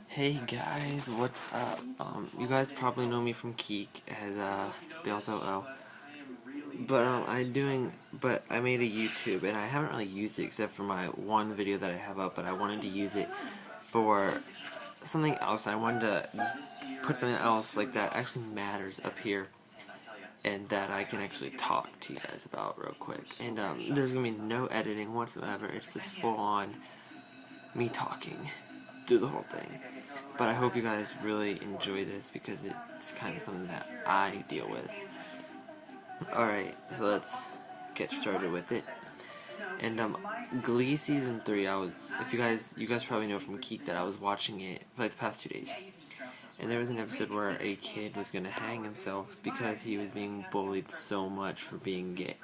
Hey guys, what's up? You guys probably know me from Keek as BLSOO. But I made a YouTube and I haven't really used it except for my one video that I have up, but I wanted to use it for something else. I wanted to put something else like that actually matters up here and that I can actually talk to you guys about real quick. And there's gonna be no editing whatsoever. It's just full on me talking through the whole thing. But I hope you guys really enjoy this because it's kind of something that I deal with. Alright, so let's get started with it. And Glee season 3, if you guys probably know from Keek that I was watching it for like the past 2 days. And there was an episode where a kid was gonna hang himself because he was being bullied so much for being gay.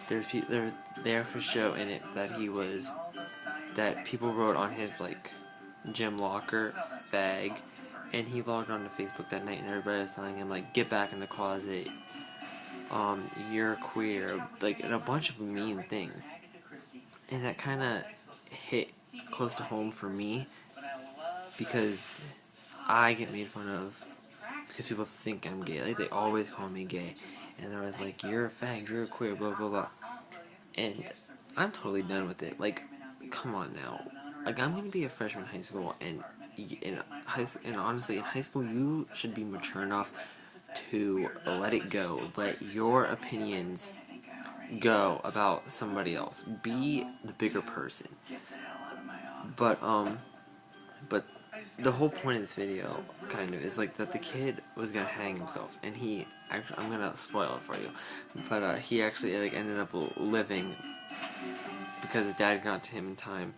They actually show in it that people wrote on his like gym locker fag, and he logged on to Facebook that night and everybody was telling him like, get back in the closet, you're queer, like, and a bunch of mean things. And that kind of hit close to home for me because I get made fun of because people think I'm gay. Like, they always call me gay, and they're always like, you're a fag, you're a queer, blah blah blah. And I'm totally done with it. Like, come on now. Like, I'm gonna be a freshman in high school, and honestly, in high school, you should be mature enough to let it go. Let your opinions go about somebody else. Be the bigger person. But but the whole point of this video, kind of, is like that the kid was gonna hang himself, and I'm gonna spoil it for you, but he actually like ended up living because his dad got to him in time.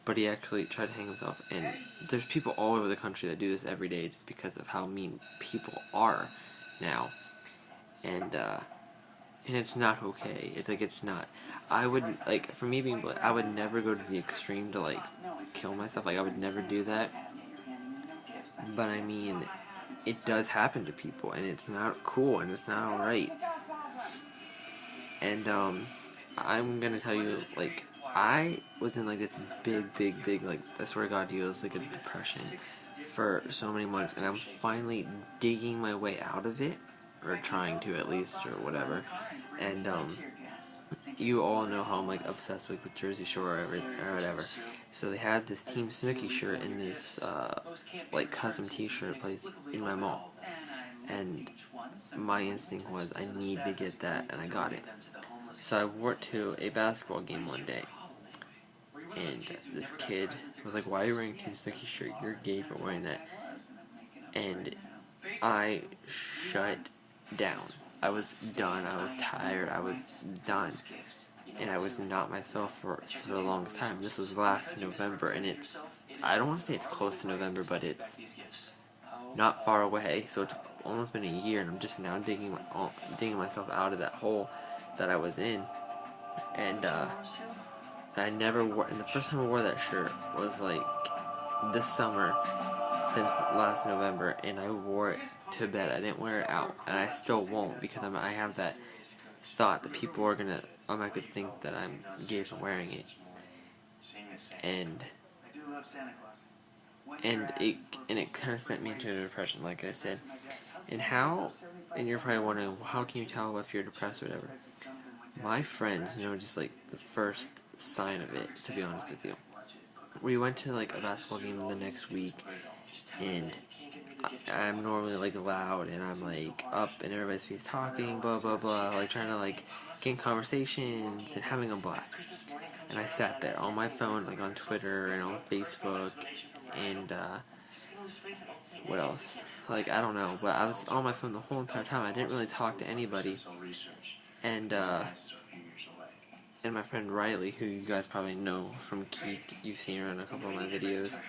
But he actually tried to hang himself, and there's people all over the country that do this every day just because of how mean people are now, and it's not okay. It's not. I would, like, for me being black, I would never go to the extreme to like kill myself. Like, I would never do that. But I mean, it does happen to people, and it's not cool, and it's not alright. And I'm gonna tell you, like, I was in like this big, like, I swear to God, it was like a depression for so many months, and I'm finally digging my way out of it, or trying to at least, or whatever. And you all know how I'm like obsessed with Jersey Shore or whatever. So they had this Team Snooki shirt and this like custom T-shirt place in my mall, and my instinct was I need to get that, and I got it. So I wore it to a basketball game one day, and this kid was like, why are you wearing a Team Snooki shirt? You're gay for wearing that. And I shut down. I was done. I was tired. I was done. And I was not myself for the longest time. This was last November, and I don't want to say it's close to November, but it's not far away. So it's almost been a year, and I'm just now digging myself out of that hole that I was in. And I never wore, and the first time I wore that shirt was like this summer, since last November, and I wore it to bed. I didn't wear it out, and I still won't, because I have that thought that people are gonna, I could think that I'm gay for wearing it, and it kind of sent me into a depression, like I said. And you're probably wondering, well, how can you tell if you're depressed or whatever? My friends know just like the first sign of it, to be honest with you. We went to like a basketball game the next week, and I'm normally like loud, and I'm like up in everybody's face talking, blah blah blah, like trying to like get in conversations and having a blast. And I sat there on my phone, like on Twitter and on Facebook, and what else? Like, I don't know, but I was on my phone the whole entire time. I didn't really talk to anybody. And my friend Riley, who you guys probably know from Keek, you've seen her in a couple of my videos,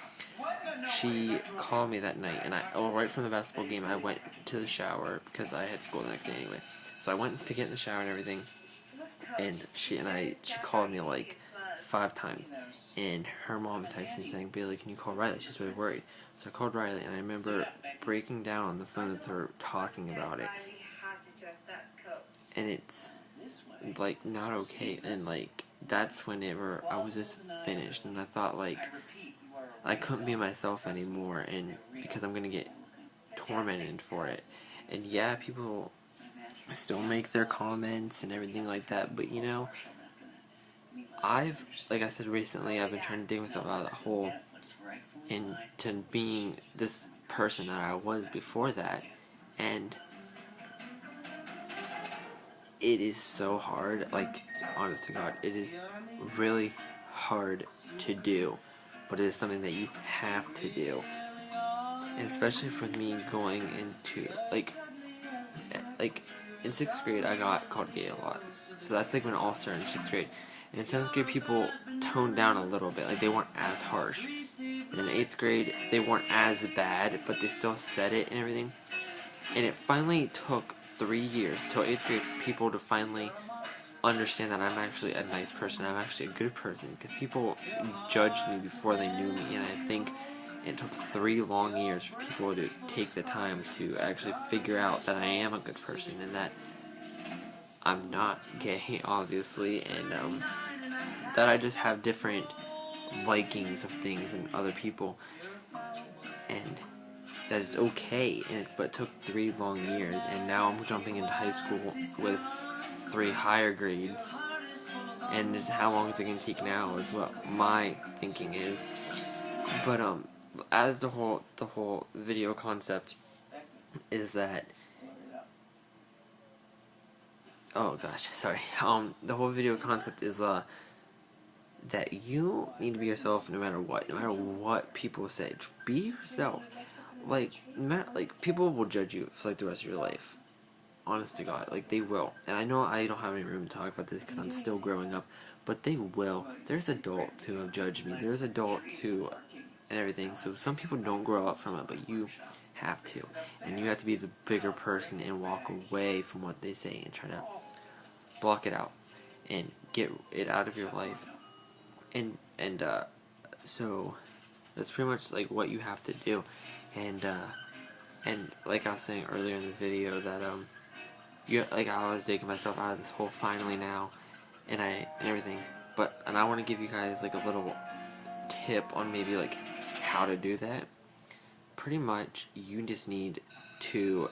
she called me that night, and right from the basketball game, I went to the shower, because I had school the next day anyway. So I went to get in the shower and everything, and she called me like 5 times, and her mom texted me saying, Bailey, can you call Riley? She's really worried. So I called Riley, and I remember breaking down on the phone with her, talking about it, and it's like not okay. And like that's whenever I was just finished, and I thought, like, I couldn't be myself anymore, and because I'm gonna get tormented for it. And yeah, people still make their comments and everything like that, but you know, like I said recently, I've been trying to dig myself out of that hole into being this person that I was before that, and it is so hard, like, honest to God, it is really hard to do, but it is something that you have to do. And especially for me going into, like in 6th grade I got called gay a lot, so that's like when it all started in 6th grade. And in 7th grade people toned down a little bit, like they weren't as harsh. And in 8th grade they weren't as bad, but they still said it and everything. And it finally took 3 years till 8th grade for people to finally understand that I'm actually a nice person, I'm actually a good person, because people judged me before they knew me, and I think it took 3 long years for people to take the time to actually figure out that I am a good person, and that I'm not gay, obviously, and that I just have different likings of things than other people, and that it's okay. But it took 3 long years, and now I'm jumping into high school with 3 higher grades, and just how long is it going to take now is what my thinking is. But as the whole video concept is that, oh gosh, sorry, the whole video concept is that you need to be yourself no matter what people say. Be yourself. Like people will judge you for like the rest of your life. Honest to God, like they will. And I know I don't have any room to talk about this because I'm still growing up, but they will. There's adults who have judged me. There's adults who and everything. So some people don't grow up from it, but you have to. And you have to be the bigger person and walk away from what they say and try to block it out and get it out of your life. And so that's pretty much like what you have to do. And like I was saying earlier in the video that I was digging myself out of this hole finally now, and everything. And I want to give you guys like a little tip on maybe like how to do that. Pretty much, you just need to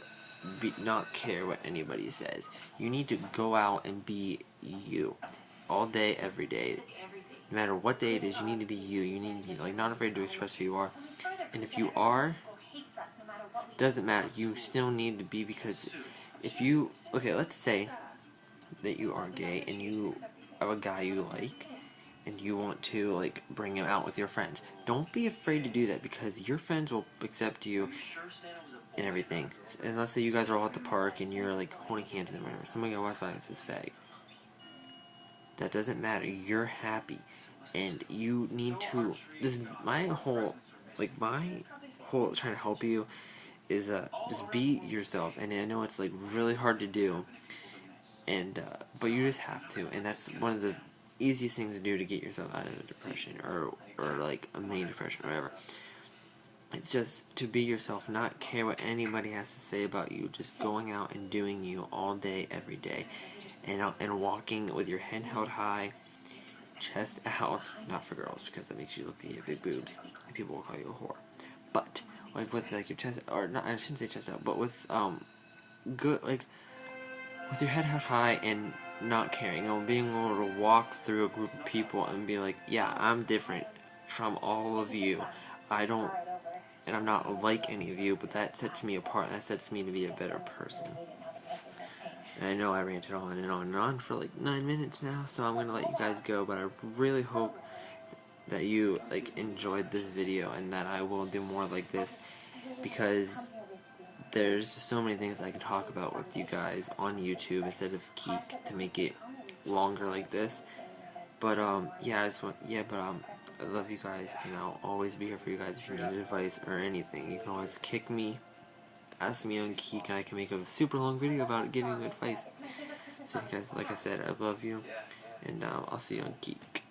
not care what anybody says. You need to go out and be you, all day, every day. No matter what day it is, you need to be you. You need to be like not afraid to express who you are. And if you are, doesn't matter. You still need to be, because if you, okay, let's say that you are gay and you have a guy you like and you want to like bring him out with your friends. Don't be afraid to do that, because your friends will accept you and everything. And let's say you guys are all at the park and you're like holding hands with them or whatever. Somebody walks by and says fag. That doesn't matter. You're happy. And you need to, my whole trying to help you is just be yourself. And I know it's like really hard to do, and but you just have to, and that's one of the easiest things to do to get yourself out of a depression or like a mini depression or whatever. It's just to be yourself, not care what anybody has to say about you, just going out and doing you all day, every day, and walking with your head held high, chest out, not for girls because that makes you look like you have big boobs and people will call you a whore. But like with like your chest, or not, I shouldn't say chest out, but with good, like with your head held high and not caring, and being able to walk through a group of people and be like, yeah, I'm different from all of you. And I'm not like any of you, but that sets me apart. That sets me to be a better person. And I know I ranted on and on and on for like 9 minutes now, so I'm gonna let you guys go. But I really hope that you like enjoyed this video and that I will do more like this, because there's so many things I can talk about with you guys on YouTube instead of Keek to make it longer like this. But yeah, I love you guys, and I'll always be here for you guys if you need advice or anything. You can always kick me, ask me on Keek, and I can make a super long video about giving you advice. So guys, like I said, I love you, and I'll see you on Keek.